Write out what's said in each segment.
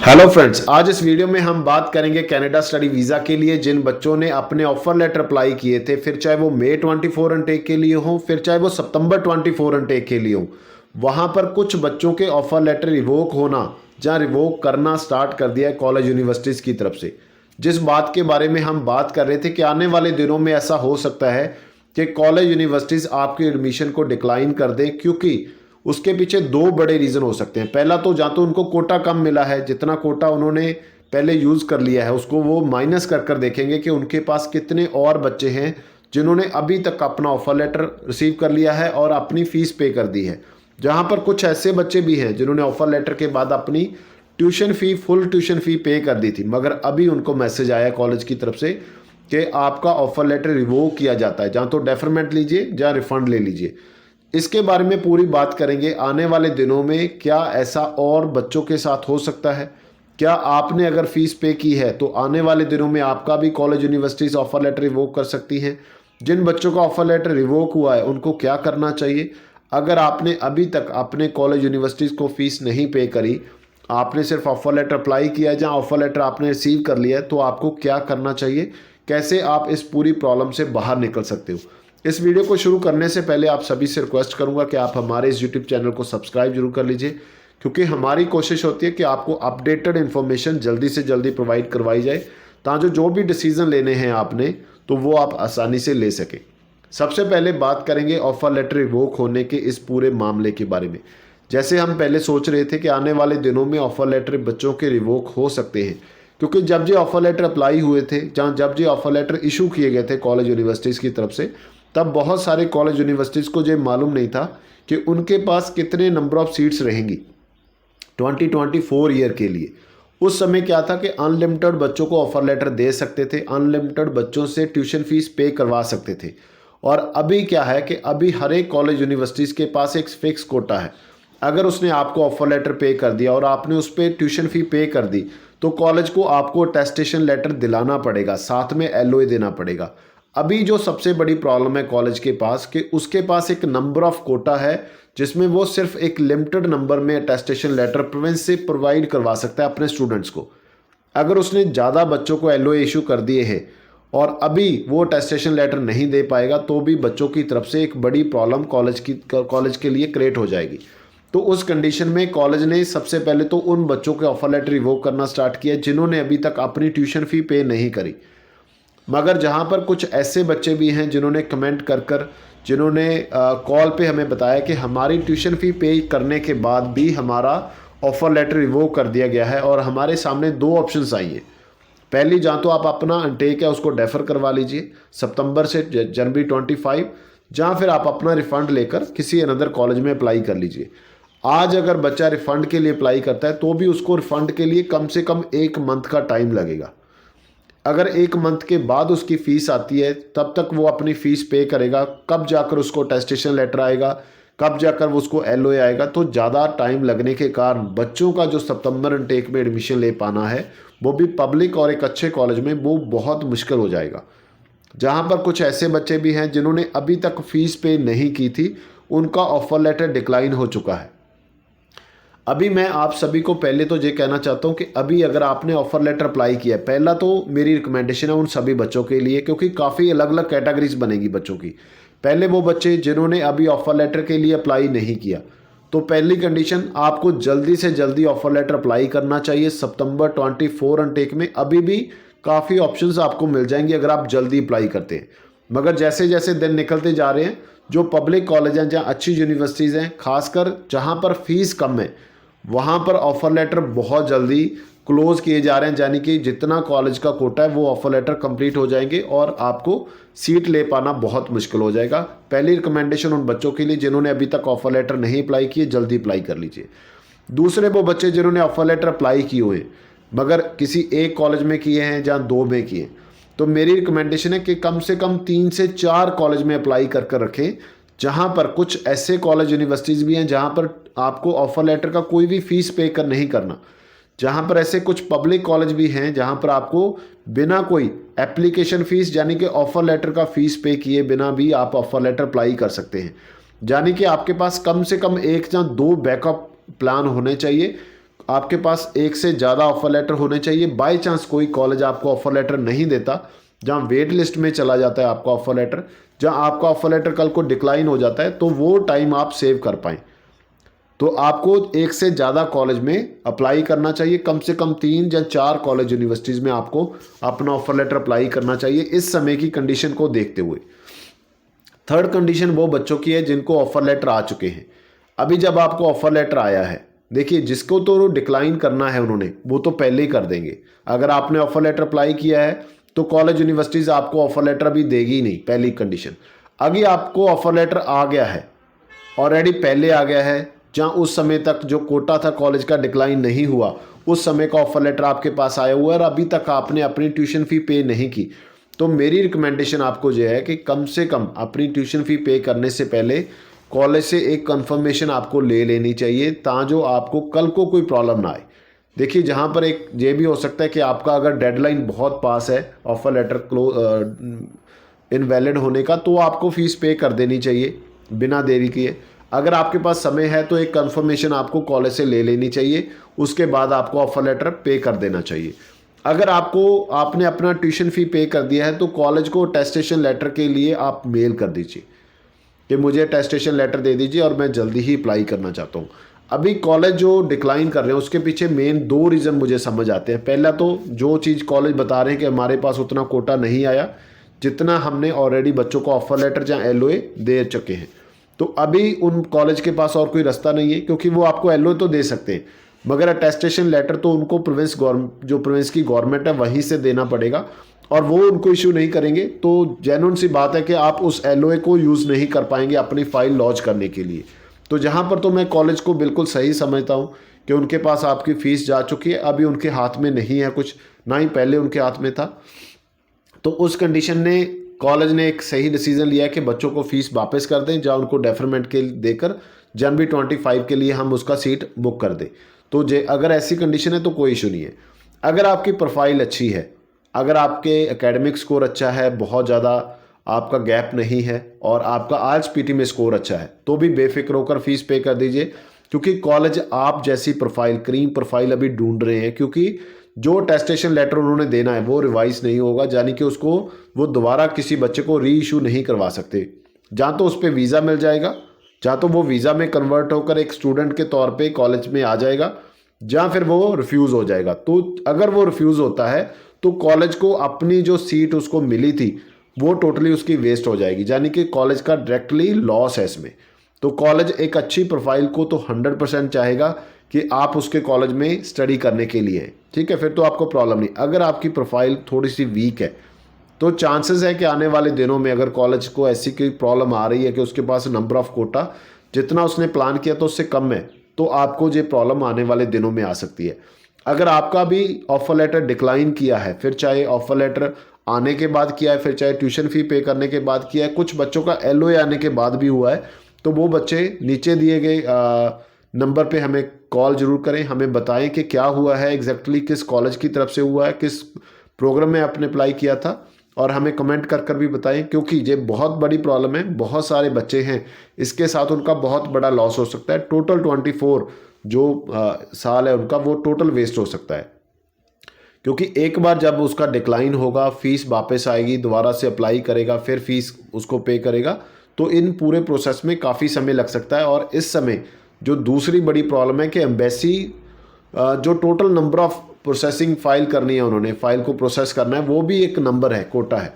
Hello friends, आज इस video में हम बात करेंगे कनाडा स्टडी वीज़ा के लिए जिन बच्चों ने अपने ऑफर लेटर अप्लाई किए थे, फिर चाहे वो मई 24 इनटेक के लिए हो, फिर चाहे वो सितंबर 24 इनटेक के लिए हो। वहाँ पर कुछ बच्चों के ऑफर लेटर रिवोक होना या रिवोक करना स्टार्ट कर दिया है कॉलेज यूनिवर्सिटीज़ की तरफ से। जिस बात के बारे में हम बात कर रहे थे कि आने वाले दिनों में ऐसा हो सकता है कि कॉलेज यूनिवर्सिटीज़ आपके एडमिशन को डिक्लाइन कर दें, क्योंकि उसके पीछे दो बड़े रीज़न हो सकते हैं। पहला तो जहाँ तो उनको कोटा कम मिला है, जितना कोटा उन्होंने पहले यूज़ कर लिया है उसको वो माइनस कर कर देखेंगे कि उनके पास कितने और बच्चे हैं जिन्होंने अभी तक अपना ऑफर लेटर रिसीव कर लिया है और अपनी फ़ीस पे कर दी है। जहाँ पर कुछ ऐसे बच्चे भी हैं जिन्होंने ऑफर लेटर के बाद अपनी tuition fee, full tuition fee पे कर दी थी, मगर अभी उनको मैसेज आया कॉलेज की तरफ से कि आपका ऑफर लेटर रिवोक किया जाता है, जहाँ तो डेफरमेंट लीजिए या रिफ़ंड ले लीजिए। इसके बारे में पूरी बात करेंगे। आने वाले दिनों में क्या ऐसा और बच्चों के साथ हो सकता है? क्या आपने अगर फ़ीस पे की है तो आने वाले दिनों में आपका भी college universities offer letter revoke कर सकती हैं? जिन बच्चों का ऑफ़र लेटर रिवोक हुआ है उनको क्या करना चाहिए? अगर आपने अभी तक अपने कॉलेज यूनिवर्सिटीज़ को फ़ीस नहीं पे करी, आपने सिर्फ ऑफ़र लेटर अप्लाई किया है, जहाँ ऑफ़र लेटर आपने रिसीव कर लिया है, तो आपको क्या करना चाहिए? कैसे आप इस पूरी प्रॉब्लम से बाहर निकल सकते हो? इस वीडियो को शुरू करने से पहले आप सभी से रिक्वेस्ट करूंगा कि आप हमारे इस यूट्यूब चैनल को सब्सक्राइब जरूर कर लीजिए, क्योंकि हमारी कोशिश होती है कि आपको अपडेटेड इन्फॉर्मेशन जल्दी से जल्दी प्रोवाइड करवाई जाए, ताकि जो भी डिसीजन लेने हैं आपने तो वो आप आसानी से ले सकें। सबसे पहले बात करेंगे ऑफर लेटर रिवोक होने के इस पूरे मामले के बारे में। जैसे हम पहले सोच रहे थे कि आने वाले दिनों में ऑफर लेटर बच्चों के रिवोक हो सकते हैं, क्योंकि जब ये ऑफर लेटर अप्लाई हुए थे, जब ये ऑफर लेटर इशू किए गए थे कॉलेज यूनिवर्सिटीज़ की तरफ से, तब बहुत सारे कॉलेज यूनिवर्सिटीज़ को ये मालूम नहीं था कि उनके पास कितने नंबर ऑफ़ सीट्स रहेंगी 2024 ईयर के लिए। उस समय क्या था कि अनलिमिटेड बच्चों को ऑफ़र लेटर दे सकते थे, अनलिमिटेड बच्चों से ट्यूशन फ़ीस पे करवा सकते थे। और अभी क्या है कि अभी हर एक कॉलेज यूनिवर्सिटीज़ के पास एक फ़िक्स कोटा है। अगर उसने आपको ऑफ़र लेटर पे कर दिया और आपने उस पर ट्यूशन फ़ी पे कर दी, तो कॉलेज को आपको अटेस्टेशन लेटर दिलाना पड़ेगा, साथ में एलओए देना पड़ेगा। अभी जो सबसे बड़ी प्रॉब्लम है कॉलेज के पास कि उसके पास एक नंबर ऑफ कोटा है, जिसमें वो सिर्फ एक लिमिटेड नंबर में अटेस्टेशन लेटर प्रोविंस से प्रोवाइड करवा सकता है अपने स्टूडेंट्स को। अगर उसने ज़्यादा बच्चों को एलओए इशू कर दिए हैं और अभी वो अटेस्टेशन लेटर नहीं दे पाएगा, तो भी बच्चों की तरफ से एक बड़ी प्रॉब्लम कॉलेज के लिए क्रिएट हो जाएगी। तो उस कंडीशन में कॉलेज ने सबसे पहले तो उन बच्चों के ऑफर लेटर रिवोक करना स्टार्ट किया जिन्होंने अभी तक अपनी ट्यूशन फ़ी पे नहीं करी। मगर जहाँ पर कुछ ऐसे बच्चे भी हैं जिन्होंने कमेंट कर जिन्होंने कॉल पे हमें बताया कि हमारी ट्यूशन फ़ी पे करने के बाद भी हमारा ऑफ़र लेटर रिवोक कर दिया गया है, और हमारे सामने दो ऑप्शंस आई हैं। पहली, जहाँ तो आप अपना इनटेक है उसको डेफर करवा लीजिए सितंबर से जनवरी 25, जहाँ फिर आप अपना रिफ़ंड लेकर किसी अनदर कॉलेज में अप्लाई कर लीजिए। आज अगर बच्चा रिफ़ंड के लिए अप्लाई करता है तो भी उसको रिफ़ंड के लिए कम से कम 1 मंथ का टाइम लगेगा। अगर 1 मंथ के बाद उसकी फ़ीस आती है, तब तक वो अपनी फ़ीस पे करेगा, कब जाकर उसको अटेस्टेशन लेटर आएगा, कब जाकर वो उसको एलओए आएगा। तो ज़्यादा टाइम लगने के कारण बच्चों का जो सितंबर इनटेक में एडमिशन ले पाना है, वो भी पब्लिक और एक अच्छे कॉलेज में, वो बहुत मुश्किल हो जाएगा। जहाँ पर कुछ ऐसे बच्चे भी हैं जिन्होंने अभी तक फ़ीस पे नहीं की थी, उनका ऑफ़र लेटर डिक्लाइन हो चुका है। अभी मैं आप सभी को पहले तो ये कहना चाहता हूँ कि अभी अगर आपने ऑफ़र लेटर अप्लाई किया है, पहला तो मेरी रिकमेंडेशन है उन सभी बच्चों के लिए, क्योंकि काफ़ी अलग अलग कैटेगरीज बनेगी बच्चों की। पहले वो बच्चे जिन्होंने अभी ऑफ़र लेटर के लिए अप्लाई नहीं किया, तो पहली कंडीशन, आपको जल्दी से जल्दी ऑफ़र लेटर अप्लाई करना चाहिए। सितंबर 24 इनटेक में अभी भी काफ़ी ऑप्शंस आपको मिल जाएंगे अगर आप जल्दी अप्लाई करते हैं। मगर जैसे जैसे दिन निकलते जा रहे हैं, जो पब्लिक कॉलेज हैं, जहाँ अच्छी यूनिवर्सिटीज़ हैं, खासकर जहाँ पर फ़ीस कम है, वहाँ पर ऑफ़र लेटर बहुत जल्दी क्लोज़ किए जा रहे हैं। यानी कि जितना कॉलेज का कोटा है वो ऑफ़र लेटर कंप्लीट हो जाएंगे और आपको सीट ले पाना बहुत मुश्किल हो जाएगा। पहली रिकमेंडेशन उन बच्चों के लिए जिन्होंने अभी तक ऑफ़र लेटर नहीं अप्लाई किए, जल्दी अप्लाई कर लीजिए। दूसरे, वो बच्चे जिन्होंने ऑफ़र लेटर अप्लाई किए हुए मगर किसी एक कॉलेज में किए हैं जहाँ 2 में किए, तो मेरी रिकमेंडेशन है कि कम से कम 3 से 4 कॉलेज में अप्लाई कर कर रखें, जहाँ पर कुछ ऐसे कॉलेज यूनिवर्सिटीज़ भी हैं जहाँ पर आपको ऑफ़र लेटर का कोई भी फ़ीस पे कर नहीं करना। जहाँ पर ऐसे कुछ पब्लिक कॉलेज भी हैं जहाँ पर आपको बिना कोई एप्लीकेशन फ़ीस, यानी कि ऑफ़र लेटर का फ़ीस पे किए बिना भी आप ऑफ़र लेटर अप्लाई कर सकते हैं। यानी कि आपके पास कम से कम 1 या 2 बैकअप प्लान होने चाहिए। आपके पास एक से ज़्यादा ऑफर लेटर होने चाहिए। बाय चांस कोई कॉलेज आपको ऑफर लेटर नहीं देता, जहाँ वेट लिस्ट में चला जाता है आपका ऑफर लेटर, जहाँ आपका ऑफर लेटर कल को डिक्लाइन हो जाता है, तो वो टाइम आप सेव कर पाएँ। तो आपको एक से ज़्यादा कॉलेज में अप्लाई करना चाहिए, कम से कम 3 या 4 कॉलेज यूनिवर्सिटीज़ में आपको अपना ऑफर लेटर अप्लाई करना चाहिए इस समय की कंडीशन को देखते हुए। थर्ड कंडीशन वो बच्चों की है जिनको ऑफर लेटर आ चुके हैं। अभी जब आपको ऑफर लेटर आया है, देखिए जिसको तो डिक्लाइन करना है उन्होंने वो तो पहले ही कर देंगे। अगर आपने ऑफर लेटर अप्लाई किया है तो कॉलेज यूनिवर्सिटीज़ आपको ऑफर लेटर अभी देगी ही नहीं, पहली कंडीशन। अभी आपको ऑफर लेटर आ गया है, ऑलरेडी पहले आ गया है, जहाँ उस समय तक जो कोटा था कॉलेज का डिक्लाइन नहीं हुआ, उस समय का ऑफर लेटर आपके पास आया हुआ है और अभी तक आपने अपनी ट्यूशन फ़ी पे नहीं की, तो मेरी रिकमेंडेशन आपको ये है कि कम से कम अपनी ट्यूशन फ़ी पे करने से पहले कॉलेज से एक कंफर्मेशन आपको ले लेनी चाहिए, ताजो आपको कल को कोई प्रॉब्लम ना आए। देखिए जहाँ पर एक ये भी हो सकता है कि आपका अगर डेडलाइन बहुत पास है ऑफर लेटर इनवैलिड होने का, तो आपको फ़ीस पे कर देनी चाहिए बिना देरी किए। अगर आपके पास समय है तो एक कंफर्मेशन आपको कॉलेज से ले लेनी चाहिए, उसके बाद आपको ऑफर लेटर पे कर देना चाहिए। अगर आपने अपना ट्यूशन फ़ी पे कर दिया है तो कॉलेज को अटेस्टेशन लेटर के लिए आप मेल कर दीजिए कि मुझे अटेस्टेशन लेटर दे दीजिए और मैं जल्दी ही अप्लाई करना चाहता हूँ। अभी कॉलेज जो डिक्लाइन कर रहे हैं उसके पीछे मेन 2 रीज़न मुझे समझ आते हैं। पहला तो जो चीज़ कॉलेज बता रहे हैं कि हमारे पास उतना कोटा नहीं आया जितना हमने ऑलरेडी बच्चों को ऑफर लेटर या LOA दे चुके हैं, तो अभी उन कॉलेज के पास और कोई रास्ता नहीं है, क्योंकि वो आपको LOA तो दे सकते हैं मगर अटेस्टेशन लेटर तो उनको प्रोविंस की गवर्नमेंट है वहीं से देना पड़ेगा और वो उनको इशू नहीं करेंगे। तो जेन्युइन सी बात है कि आप उस LOA को यूज़ नहीं कर पाएंगे अपनी फाइल लॉन्च करने के लिए। तो जहाँ पर तो मैं कॉलेज को बिल्कुल सही समझता हूँ कि उनके पास आपकी फ़ीस जा चुकी है, अभी उनके हाथ में नहीं है कुछ, ना ही पहले उनके हाथ में था। तो उस कंडीशन ने कॉलेज ने एक सही डिसीजन लिया है कि बच्चों को फ़ीस वापस कर दें, जहाँ उनको डेफरमेंट के देकर जनवरी 25 के लिए हम उसका सीट बुक कर दें। तो अगर ऐसी कंडीशन है तो कोई इशू नहीं है। अगर आपकी प्रोफाइल अच्छी है, अगर आपके एकेडमिक स्कोर अच्छा है, बहुत ज़्यादा आपका गैप नहीं है और आपका आइल्स PT में स्कोर अच्छा है, तो भी बेफिक्र होकर फ़ीस पे कर दीजिए, क्योंकि कॉलेज आप जैसी प्रोफाइल, क्रीम प्रोफाइल अभी ढूंढ रहे हैं, क्योंकि जो अटेस्टेशन लेटर उन्होंने देना है वो रिवाइज नहीं होगा, यानी कि उसको वो दोबारा किसी बच्चे को री इशू नहीं करवा सकते। जहाँ तो उस पर वीज़ा मिल जाएगा, जहाँ तो वो वीज़ा में कन्वर्ट होकर एक स्टूडेंट के तौर पे कॉलेज में आ जाएगा, जहाँ फिर वो रिफ्यूज़ हो जाएगा। तो अगर वो रिफ्यूज़ होता है तो कॉलेज को अपनी जो सीट उसको मिली थी वो टोटली उसकी वेस्ट हो जाएगी, यानी कि कॉलेज का डायरेक्टली लॉस है इसमें। तो कॉलेज एक अच्छी प्रोफाइल को तो 100% चाहेगा कि आप उसके कॉलेज में स्टडी करने के लिए हैं, ठीक है, फिर तो आपको प्रॉब्लम नहीं। अगर आपकी प्रोफाइल थोड़ी सी वीक है तो चांसेस है कि आने वाले दिनों में अगर कॉलेज को ऐसी कोई प्रॉब्लम आ रही है कि उसके पास नंबर ऑफ कोटा जितना उसने प्लान किया तो उससे कम है, तो आपको ये प्रॉब्लम आने वाले दिनों में आ सकती है। अगर आपका भी ऑफर लेटर डिक्लाइन किया है, फिर चाहे ऑफर लेटर आने के बाद किया है, फिर चाहे ट्यूशन फ़ी पे करने के बाद किया है, कुछ बच्चों का LOA आने के बाद भी हुआ है, तो वो बच्चे नीचे दिए गए नंबर पे हमें कॉल ज़रूर करें, हमें बताएं कि क्या हुआ है एग्जैक्टली, किस कॉलेज की तरफ से हुआ है, किस प्रोग्राम में आपने अप्लाई किया था, और हमें कमेंट कर भी बताएं, क्योंकि ये बहुत बड़ी प्रॉब्लम है। बहुत सारे बच्चे हैं, इसके साथ उनका बहुत बड़ा लॉस हो सकता है। टोटल 24 जो साल है उनका वो टोटल वेस्ट हो सकता है, क्योंकि एक बार जब उसका डिक्लाइन होगा, फीस वापस आएगी, दोबारा से अप्लाई करेगा, फिर फीस उसको पे करेगा, तो इन पूरे प्रोसेस में काफ़ी समय लग सकता है। और इस समय जो दूसरी बड़ी प्रॉब्लम है कि एम्बेसी जो total number of processing file करनी है, उन्होंने फ़ाइल को प्रोसेस करना है, वो भी एक नंबर है, कोटा है।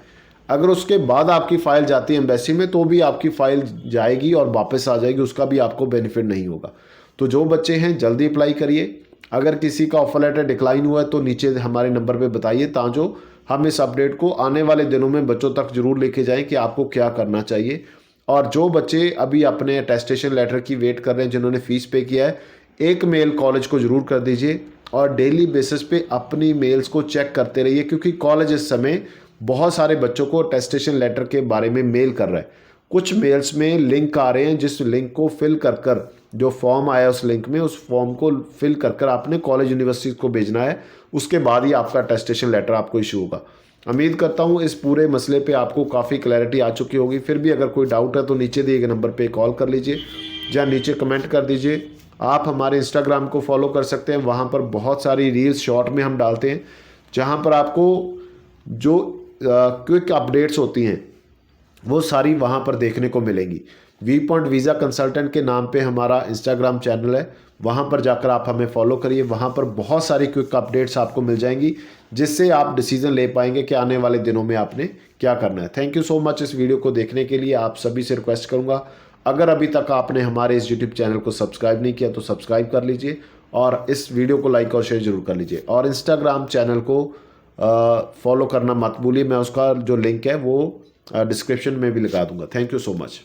अगर उसके बाद आपकी फ़ाइल जाती है एम्बेसी में तो भी आपकी फ़ाइल जाएगी और वापस आ जाएगी, उसका भी आपको बेनिफिट नहीं होगा। तो जो बच्चे हैं जल्दी अप्लाई करिए। अगर किसी का ऑफर लेटर डिक्लाइन हुआ है तो नीचे हमारे नंबर पे बताइए, ताकि हम इस अपडेट को आने वाले दिनों में बच्चों तक जरूर लेके जाएं कि आपको क्या करना चाहिए। और जो बच्चे अभी अपने अटेस्टेशन लेटर की वेट कर रहे हैं, जिन्होंने फ़ीस पे किया है, एक मेल कॉलेज को ज़रूर कर दीजिए और डेली बेसिस पे अपनी मेल्स को चेक करते रहिए, क्योंकि कॉलेज इस समय बहुत सारे बच्चों को अटेस्टेशन लेटर के बारे में मेल कर रहा है। कुछ मेल्स में लिंक आ रहे हैं, जिस लिंक को फिल कर जो फॉर्म आया उस लिंक में, उस फॉर्म को फिल कर आपने कॉलेज यूनिवर्सिटी को भेजना है, उसके बाद ही आपका अटेस्टेशन लेटर आपको इशू होगा। उम्मीद करता हूँ इस पूरे मसले पे आपको काफ़ी क्लैरिटी आ चुकी होगी। फिर भी अगर कोई डाउट है तो नीचे दिए गए नंबर पे कॉल कर लीजिए या नीचे कमेंट कर दीजिए। आप हमारे इंस्टाग्राम को फॉलो कर सकते हैं, वहाँ पर बहुत सारी रील्स शॉर्ट में हम डालते हैं, जहाँ पर आपको जो क्विक अपडेट्स होती हैं वो सारी वहाँ पर देखने को मिलेंगी। वी पॉइंट वीज़ा कंसल्टेंट के नाम पे हमारा इंस्टाग्राम चैनल है, वहाँ पर जाकर आप हमें फॉलो करिए। वहाँ पर बहुत सारी क्विक अपडेट्स आपको मिल जाएंगी, जिससे आप डिसीजन ले पाएंगे कि आने वाले दिनों में आपने क्या करना है। थैंक यू सो मच इस वीडियो को देखने के लिए। आप सभी से रिक्वेस्ट करूँगा, अगर अभी तक आपने हमारे इस यूट्यूब चैनल को सब्सक्राइब नहीं किया तो सब्सक्राइब कर लीजिए, और इस वीडियो को लाइक और शेयर जरूर कर लीजिए। और इंस्टाग्राम चैनल को फॉलो करना मत भूलिए, मैं उसका जो लिंक है वो डिस्क्रिप्शन में भी लगा दूंगा। Thank you so much.